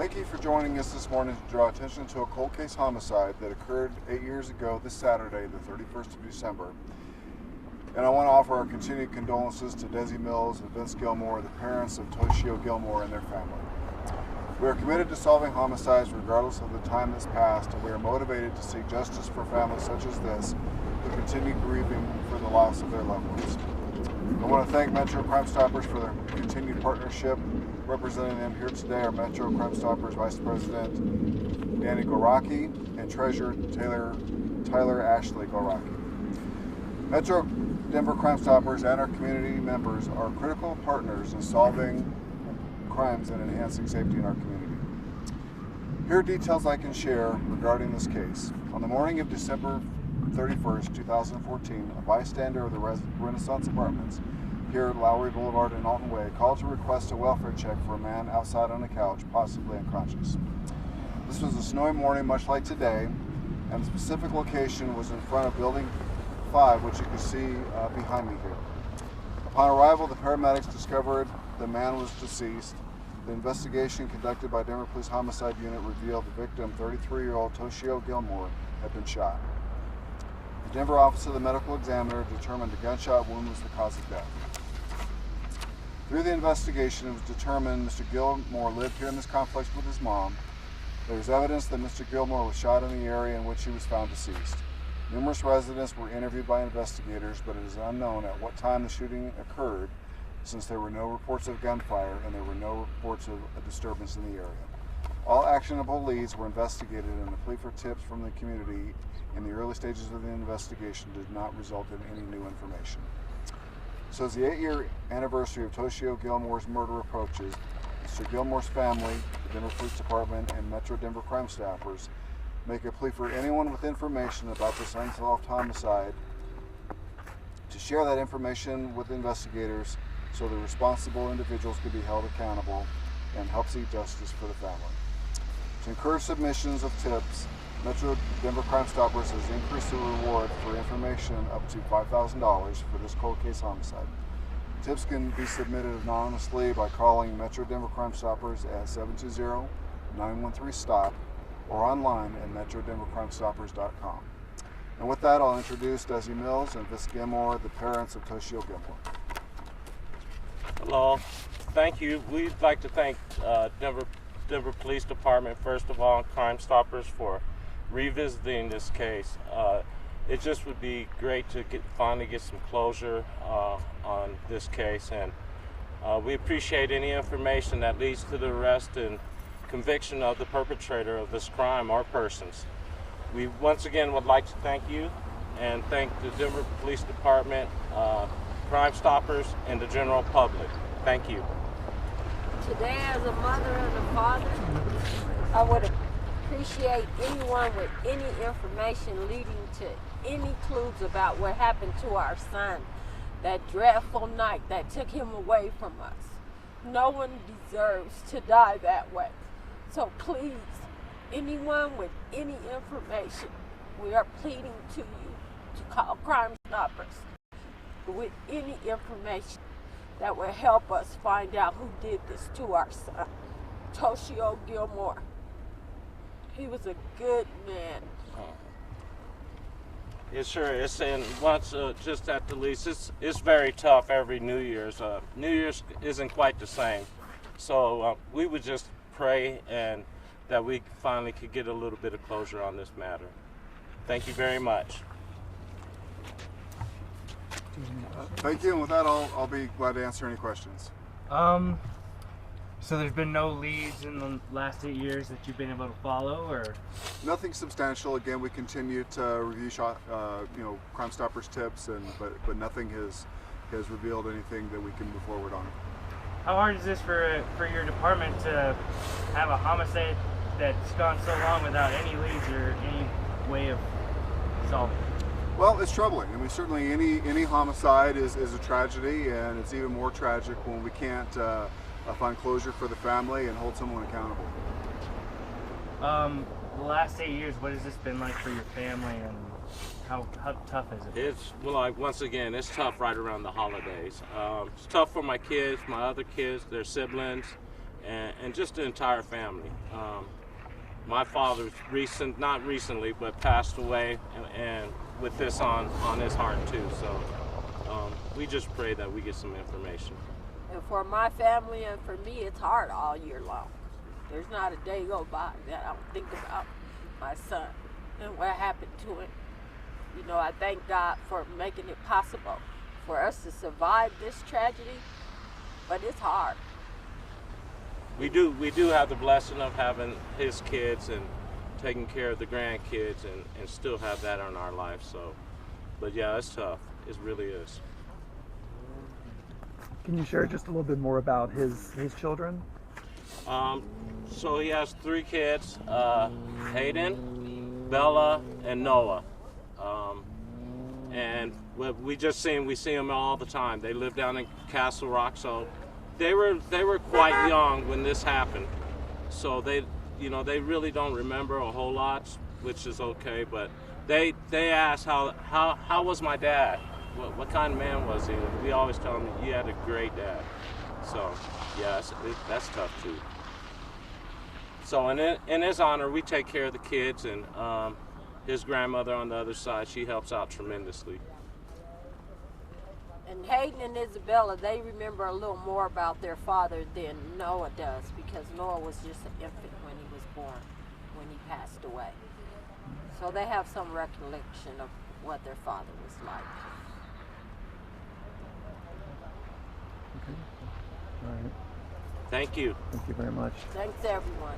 Thank you for joining us this morning to draw attention to a cold case homicide that occurred 8 years ago this Saturday, the 31st of December. And I want to offer our continued condolences to Desi Mills and Vince Gilmore, the parents of Toshio Gilmore, and their family. We are committed to solving homicides regardless of the time that's passed, and we are motivated to seek justice for families such as this who continue grieving for the loss of their loved ones. I want to thank Metro Crime Stoppers for their continued partnership. Representing them here today are Metro Crime Stoppers Vice President Danny Goraki and Treasurer Tyler Ashley Goraki. Metro Denver Crime Stoppers and our community members are critical partners in solving crimes and enhancing safety in our community. Here are details I can share regarding this case. On the morning of December 31st, 2014, a bystander of the Renaissance Apartments here at Lowry Boulevard in Alton Way called to request a welfare check for a man outside on a couch, possibly unconscious. This was a snowy morning, much like today, and the specific location was in front of Building 5, which you can see behind me here. Upon arrival, the paramedics discovered the man was deceased. The investigation conducted by Denver Police Homicide Unit revealed the victim, 33-year-old Toshio Gilmore, had been shot. The Denver Office of the Medical Examiner determined a gunshot wound was the cause of death. Through the investigation, it was determined Mr. Gilmore lived here in this complex with his mom. There was evidence that Mr. Gilmore was shot in the area in which he was found deceased. Numerous residents were interviewed by investigators, but it is unknown at what time the shooting occurred, since there were no reports of gunfire and there were no reports of a disturbance in the area. All actionable leads were investigated, and the plea for tips from the community in the early stages of the investigation did not result in any new information. So as the 8-year anniversary of Toshio Gilmore's murder approaches, Mr. Gilmore's family, the Denver Police Department, and Metro Denver Crime Stoppers make a plea for anyone with information about this unsolved homicide to share that information with investigators so the responsible individuals can be held accountable and help seek justice for the family. To encourage submissions of tips, Metro Denver Crime Stoppers has increased the reward for information up to $5,000 for this cold case homicide. Tips can be submitted anonymously by calling Metro Denver Crime Stoppers at 720-913-STOP or online at metrodenvercrimestoppers.com. And with that, I'll introduce Desi Mills and Vince Gilmore, the parents of Toshio Gilmore. Hello, thank you. We'd like to thank Denver Police Department, first of all, and Crime Stoppers for revisiting this case. It just would be great to finally get some closure on this case, and we appreciate any information that leads to the arrest and conviction of the perpetrator of this crime or persons. We once again would like to thank you and thank the Denver Police Department, Crime Stoppers, and the general public. Thank you. Today, as a mother and a father, I would appreciate anyone with any information leading to any clues about what happened to our son that dreadful night that took him away from us. No one deserves to die that way. So please, anyone with any information, we are pleading to you to call Crime Stoppers with any information that will help us find out who did this to our son, Toshio Gilmore. He was a good man. It sure is, and once just at the least, it's very tough every New Year's. New Year's isn't quite the same, so we would just pray and that we finally could get a little bit of closure on this matter. Thank you very much. Thank you, and with that, I'll be glad to answer any questions. So there's been no leads in the last 8 years that you've been able to follow, or? Nothing substantial. Again, we continue to review Crime Stoppers tips, but nothing has revealed anything that we can move forward on. How hard is this for your department to have a homicide that's gone so long without any leads or any way of solving it? Well, it's troubling. I mean, certainly any homicide is a tragedy, and it's even more tragic when we can't find closure for the family and hold someone accountable. The last 8 years, what has this been like for your family, and how tough is it? It's, well, like, once again, it's tough right around the holidays. It's tough for my kids, my other kids, their siblings, and just the entire family. My father's not recently, but passed away, and with this on his heart too. So we just pray that we get some information. And for my family and for me, it's hard all year long. There's not a day go by that I don't think about my son and what happened to him. You know, I thank God for making it possible for us to survive this tragedy, but it's hard. We do have the blessing of having his kids and taking care of the grandkids and still have that in our life. So, but yeah, it's tough. It really is. Can you share just a little bit more about his children? So he has 3 kids, Hayden, Bella, and Noah. And we see them all the time. They live down in Castle Rock, so they were quite young when this happened. So they really don't remember a whole lot, which is okay. But they ask how was my dad? What kind of man was he? And we always tell them you had a great dad. So yeah, that's tough too. So in his honor, we take care of the kids, and his grandmother on the other side, she helps out tremendously. And Hayden and Isabella, they remember a little more about their father than Noah does, because Noah was just an infant when he was born, when he passed away. So they have some recollection of what their father was like. Okay. All right. Thank you. Thank you very much. Thanks, everyone.